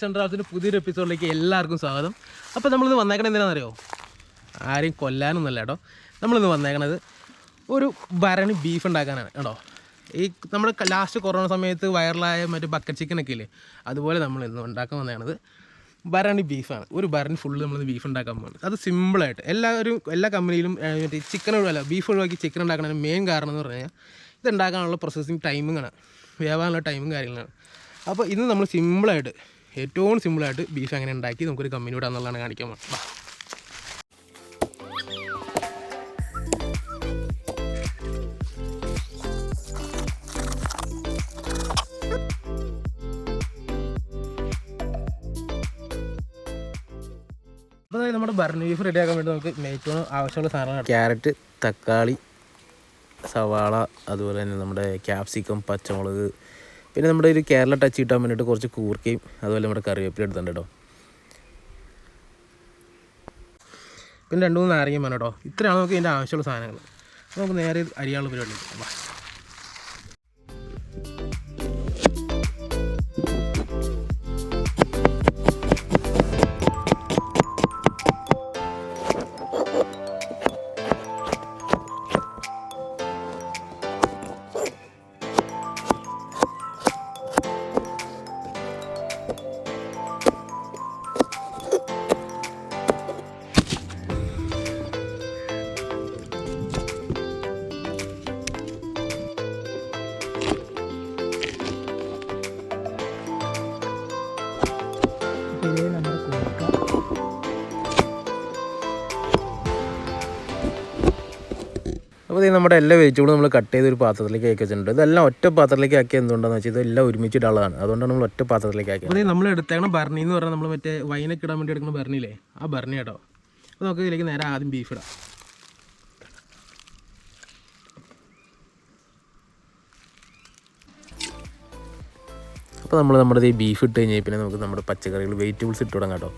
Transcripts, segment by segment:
Central ഹൗസിൻ്റെ പുതിയൊരു എപ്പിസോഡിലേക്ക് എല്ലാവർക്കും സ്വാഗതം. അപ്പോൾ നമ്മളിന്ന് വന്നേക്കണത് എന്തിനാണെന്നറിയോ? ആരെയും കൊല്ലാനൊന്നുമല്ല കേട്ടോ. നമ്മളിന്ന് വന്നേക്കണത് ഒരു ഭരണി ബീഫ് ഉണ്ടാക്കാനാണ് കേട്ടോ. ഈ നമ്മുടെ ലാസ്റ്റ് കൊറോണ സമയത്ത് വൈറലായ മറ്റേ ബക്കറ്റ് ചിക്കനൊക്കെ ഇല്ലേ, അതുപോലെ നമ്മൾ ഇന്ന് ഉണ്ടാക്കാൻ വന്നതാണത് ഭരണി ബീഫാണ്. ഒരു ഭരണി ഫുള്ള് നമ്മൾ ബീഫ് ഉണ്ടാക്കാൻ പോകുന്നത്. അത് സിമ്പിളായിട്ട് എല്ലാ കമ്പനിയിലും മറ്റേ ചിക്കൻ ഒഴിവല്ല ബീഫ് ഒഴിവാക്കി ചിക്കൻ ഉണ്ടാക്കണതിന് മെയിൻ കാരണം എന്ന് പറഞ്ഞു കഴിഞ്ഞാൽ ഇത് ഉണ്ടാക്കാനുള്ള പ്രോസസ്സിങ് ടൈമിങ്ങാണ്, വേവാനുള്ള ടൈമും കാര്യങ്ങളാണ്. അപ്പോൾ ഇന്ന് നമ്മൾ സിമ്പിളായിട്ട് ഏറ്റവും സിമ്പിളായിട്ട് ബീഫ് എങ്ങനെ ഉണ്ടാക്കി നമുക്കൊരു കമ്പനി വിടാന്നുള്ളതാണ് കാണിക്കാൻ പോകുന്നത്. അപ്പോൾ നമ്മുടെ ഭരണി ബീഫ് റെഡിയാക്കാൻ വേണ്ടി നമുക്ക് ഏറ്റവും ആവശ്യമുള്ള സാധനമാണ് ക്യാരറ്റ്, തക്കാളി, സവാള, അതുപോലെ തന്നെ നമ്മുടെ ക്യാപ്സിക്കം, പച്ചമുളക്, പിന്നെ നമ്മുടെ ഒരു കേരള ടച്ച് കിട്ടാൻ വേണ്ടിയിട്ട് കുറച്ച് കൂർക്കയും അതുപോലെ നമ്മുടെ കറിവേപ്പില എടുത്തിട്ടുണ്ട് കേട്ടോ. പിന്നെ 2-3 നാരങ്ങയും വേണം കേട്ടോ. ഇത്രയാണ് നമുക്ക് ഇതിൻ്റെ ആവശ്യമുള്ള സാധനങ്ങൾ. നമുക്ക് നേരെ അരിയാനുള്ള പരിപാടി. അപ്പോൾ ഇത് നമ്മുടെ എല്ലാ വെജിറ്റബിളും നമ്മൾ കട്ട് ചെയ്ത് ഒരു പാത്രത്തിലേക്ക് ആക്കി വെച്ചിട്ടുണ്ട്. ഇതെല്ലാം ഒറ്റ പാത്രത്തിലേക്ക് ആക്കി എന്തുകൊണ്ടാണെന്ന് വെച്ചാൽ ഇതെല്ലാം ഒരുമിച്ചിട്ടുള്ളതാണ്, അതുകൊണ്ടാണ് നമ്മൾ ഒറ്റ പാത്രത്തിലേക്ക് ആക്കിയത്. അപ്പോൾ നമ്മൾ എടുത്തേക്കണം ഭരണി എന്ന് പറഞ്ഞാൽ നമ്മൾ മറ്റേ വൈനൊക്കെ ഇടാൻ വേണ്ടി എടുക്കുന്ന ഭരണിയില്ലേ, ആ ഭരണി കേട്ടോ. അപ്പോൾ നമുക്ക് ഇതിലേക്ക് നേരെ ആദ്യം ബീഫ് ഇടാം. അപ്പോൾ നമ്മുടെ ഈ ബീഫ് ഇട്ട് കഴിഞ്ഞാൽ പിന്നെ നമുക്ക് നമ്മുടെ പച്ചക്കറികൾ വെജിറ്റബിൾസ് ഇട്ട് തുടങ്ങാം കേട്ടോ.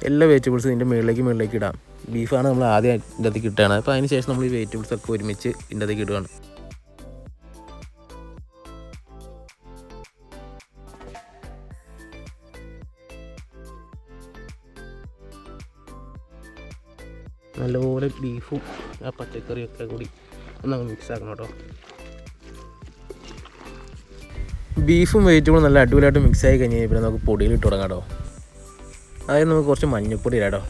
എല്ലാ വെജിറ്റബിൾസും ഇതിൻ്റെ മുകളിലേക്ക് ഇടാം. ബീഫാണ് നമ്മൾ ആദ്യം ഇതിൻ്റെ അകത്തേക്ക് ഇട്ടാണ്. അപ്പോൾ അതിന് ശേഷം നമ്മൾ ഈ വെജിറ്റബിൾസൊക്കെ ഒരുമിച്ച് ഇതിൻ്റെ അകത്തേക്ക് ഇടുകയാണ്. നല്ലപോലെ ബീഫും ആ പച്ചക്കറിയൊക്കെ കൂടി ഒന്ന് മിക്സ് ആക്കണം കേട്ടോ. ബീഫും വെജിറ്റബിളും നല്ല അടിപൊളിയായിട്ട് മിക്സ് ആയി കഴിഞ്ഞാൽ പിന്നെ നമുക്ക് പൊടിയിൽ ഇട്ട് തുടങ്ങാം കേട്ടോ. അതായത് നമുക്ക് കുറച്ച് മഞ്ഞൾപ്പൊടി ഇടാം കേട്ടോ.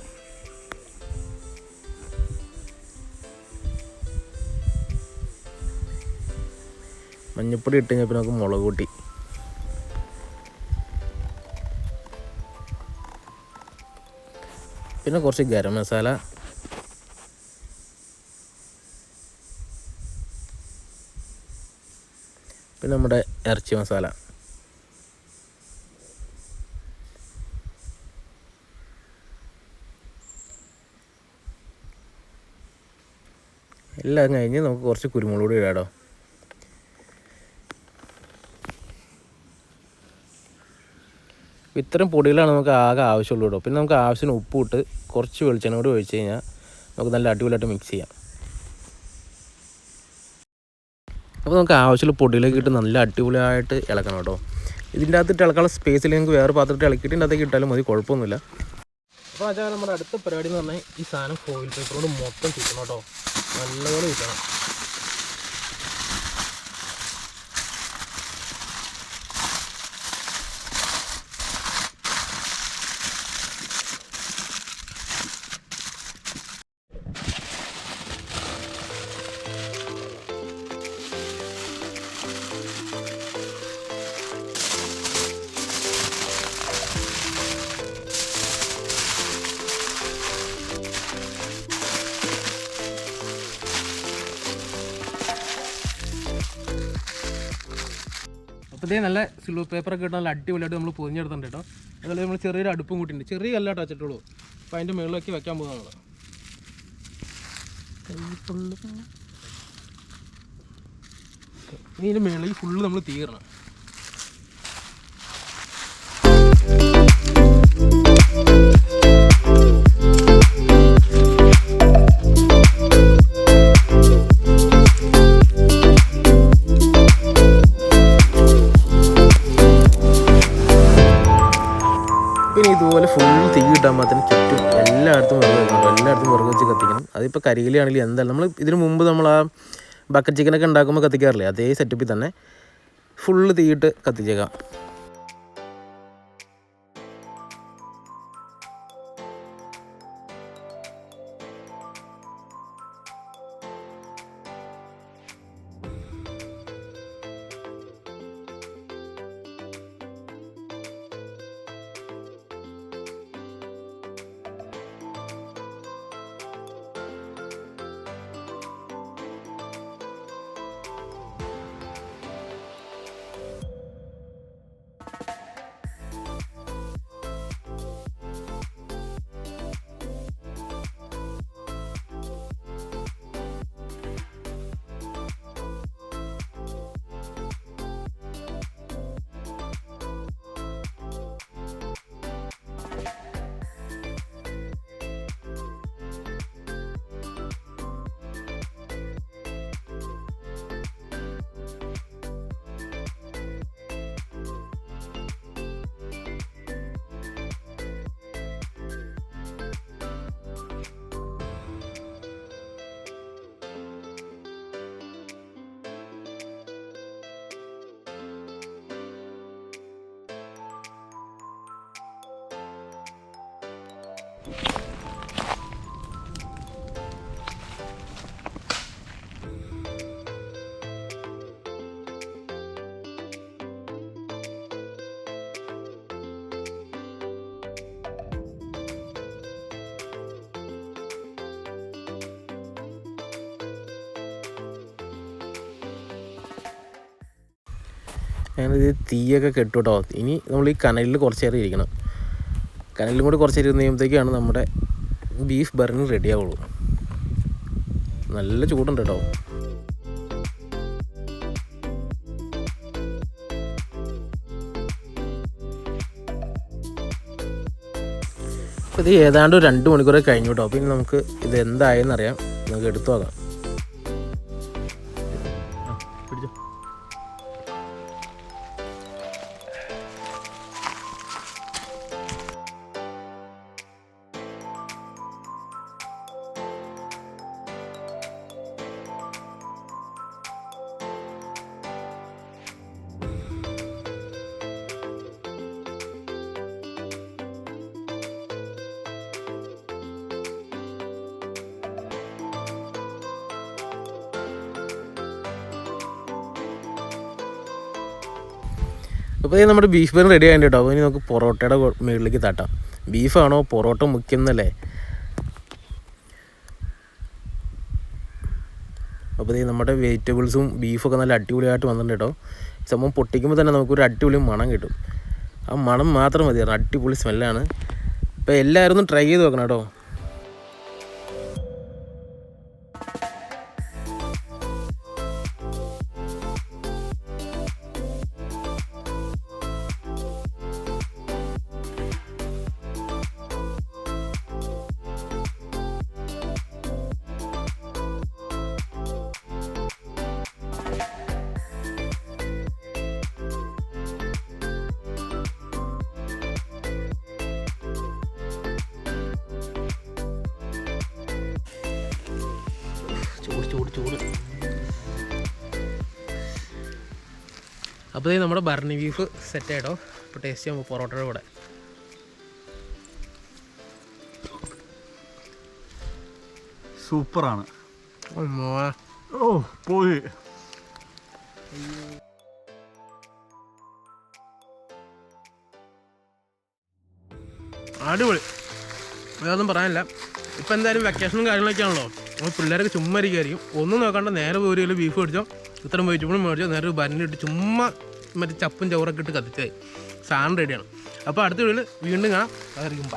മഞ്ഞൾപ്പൊടി ഇട്ട് കഴിഞ്ഞാൽ പിന്നെ നമുക്ക് മുളക് പൊടി, പിന്നെ കുറച്ച് ഗരം മസാല, പിന്നെ നമ്മുടെ ഇറച്ചി മസാല, എല്ലാം കഴിഞ്ഞ് നമുക്ക് കുറച്ച് കുരുമുളക് പൊടി ഇടാം കേട്ടോ. ഇത്തരം പൊടികളാണ് നമുക്ക് ആകെ ആവശ്യമുള്ളൂ കേട്ടോ. പിന്നെ നമുക്ക് ആവശ്യത്തിന് ഉപ്പ് ഇട്ട് കുറച്ച് വെളിച്ചെണ്ണ കൂടി ഒഴിച്ച് കഴിഞ്ഞാൽ നമുക്ക് നല്ല അടിപൊളിയായിട്ട് മിക്സ് ചെയ്യാം. അപ്പോൾ നമുക്ക് ആവശ്യമുള്ള പൊടിയിലേക്ക് ഇട്ട് നല്ല അടിപൊളിയായിട്ട് ഇളക്കണം കേട്ടോ. ഇതിൻ്റെ അകത്തിട്ട് ഇളക്കാനുള്ള സ്പേസിൽ നിങ്ങൾക്ക് വേറെ പാത്രത്തിൽ ഇളക്കിയിട്ട് ഇതിൻ്റെ അകത്തേക്ക് ഇട്ടാലും മതി, കുഴപ്പമൊന്നുമില്ല. അപ്പോൾ അതാ നമ്മുടെ അടുത്ത പരിപാടി എന്ന് പറഞ്ഞാൽ ഈ സാധനം ഫോയിൽ പേപ്പറോട് മൊത്തം ചുറ്റണം കേട്ടോ. നല്ലപോലെ ചുറ്റണം. അപ്പോൾ ഇതേ നല്ല സിൽവർ പേപ്പറൊക്കെ ഇട്ട് നല്ല അടിപൊളിയായിട്ട് നമ്മൾ പൊതിഞ്ഞെടുത്തിട്ടുണ്ട് കേട്ടോ. അതുപോലെ നമ്മൾ ചെറിയൊരു അടുപ്പും കൂട്ടിയിട്ടുണ്ട്. ചെറിയ കല്ലാട്ട് വെച്ചിട്ടുള്ളൂ. അപ്പോൾ അതിൻ്റെ മുകളിലേക്ക് വയ്ക്കാൻ പോകുന്നത് ഇതിൻ്റെ മുകളിൽ ഫുള്ള് നമ്മൾ തീരണം. കിട്ടാൻ ചുറ്റും എല്ലായിടത്തും വിറക് വെക്കണം, എല്ലായിടത്തും വിറക് വെച്ച് കത്തിക്കണം. അതിപ്പോൾ കരിയിലാണെങ്കിലും എന്തായാലും നമ്മൾ ഇതിന് മുമ്പ് നമ്മൾ ആ ബക്കറ്റ് ചിക്കനൊക്കെ ഉണ്ടാക്കുമ്പോൾ കത്തിക്കാറില്ലേ, അതേ സെറ്റപ്പിൽ തന്നെ ഫുള്ള് തീയിട്ട് കത്തിച്ചേക്കാം. ഞാനിത് തീയൊക്കെ കെട്ടു കേട്ടോ. ഇനി നമ്മൾ ഈ കനലിൽ കുറച്ച് നേരം ഇരിക്കണം. കനലിലും കൂടി കുറച്ച് നേരം ഇരുന്ന് കഴിയുമ്പോഴത്തേക്കാണ് നമ്മുടെ ബീഫ് ബർണി റെഡി ആവുള്ളൂ. നല്ല ചൂടുണ്ട് കേട്ടോ. അപ്പോൾ ഇത് ഏതാണ്ട് 2 മണിക്കൂറൊക്കെ കഴിഞ്ഞു കേട്ടോ. പിന്നെ നമുക്ക് ഇത് എന്തായെന്നറിയാം, നമുക്ക് എടുത്തു നോക്കാം. അപ്പോൾ ഇത് നമ്മുടെ ബീഫ് ബർണി റെഡി ആയിട്ട് കേട്ടോ. അപ്പോൾ ഇനി നമുക്ക് പൊറോട്ടയുടെ മുകളിലേക്ക് തട്ടാം. ബീഫാണോ പൊറോട്ട മുക്കുന്നല്ലേ? അപ്പോൾ ഇത് നമ്മുടെ വെജിറ്റബിൾസും ബീഫൊക്കെ നല്ല അടിപൊളിയായിട്ട് വന്നിട്ടുണ്ട് കേട്ടോ. സംഭവം പൊട്ടിക്കുമ്പോൾ തന്നെ നമുക്കൊരു അടിപൊളി മണം കിട്ടും. ആ മണം മാത്രം മതി, അടിപൊളി സ്മെല്ലാണ്. അപ്പോൾ എല്ലാവരും ഒന്ന് ട്രൈ ചെയ്ത് നോക്കണം കേട്ടോ. ചൂട്. അപ്പോൾ നമ്മുടെ ബർണി ബീഫ് സെറ്റ് ആയിട്ടോ. ഇപ്പോൾ ടേസ്റ്റ് ചെയ്യുമ്പോൾ പൊറോട്ടയുടെ കൂടെ സൂപ്പറാണ്. ഓ പോയി. അടിപൊളി, അതൊന്നും പറയാനില്ല. ഇപ്പം എന്തായാലും വെക്കേഷനും കാര്യങ്ങളൊക്കെ ആണല്ലോ. അപ്പോൾ പിള്ളേരൊക്കെ ചുമ്മാ ഇരിക്കുമായിരിക്കും. ഒന്നും നോക്കാണ്ട് നേരെ ഒരു കിലോ ബീഫ് മേടിച്ചോ, ഇത്രയും വെജിറ്റബിളും മേടിച്ചോ, നേരെ ഒരു ബർണി ഇട്ട് ചുമ്മാ മറ്റേ ചപ്പും ചോറൊക്കെ ഇട്ട് കത്തിച്ചായി സാധനം റെഡിയാണ്. അപ്പോൾ അടുത്ത വീഡിയോയിൽ വീണ്ടും കാണാം. അതായിരിക്കും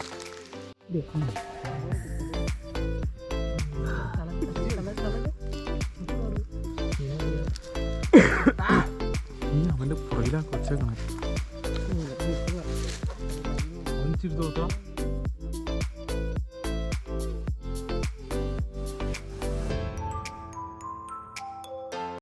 അവൻ്റെ പുറകിലാ കൊച്ചേക്കണേ.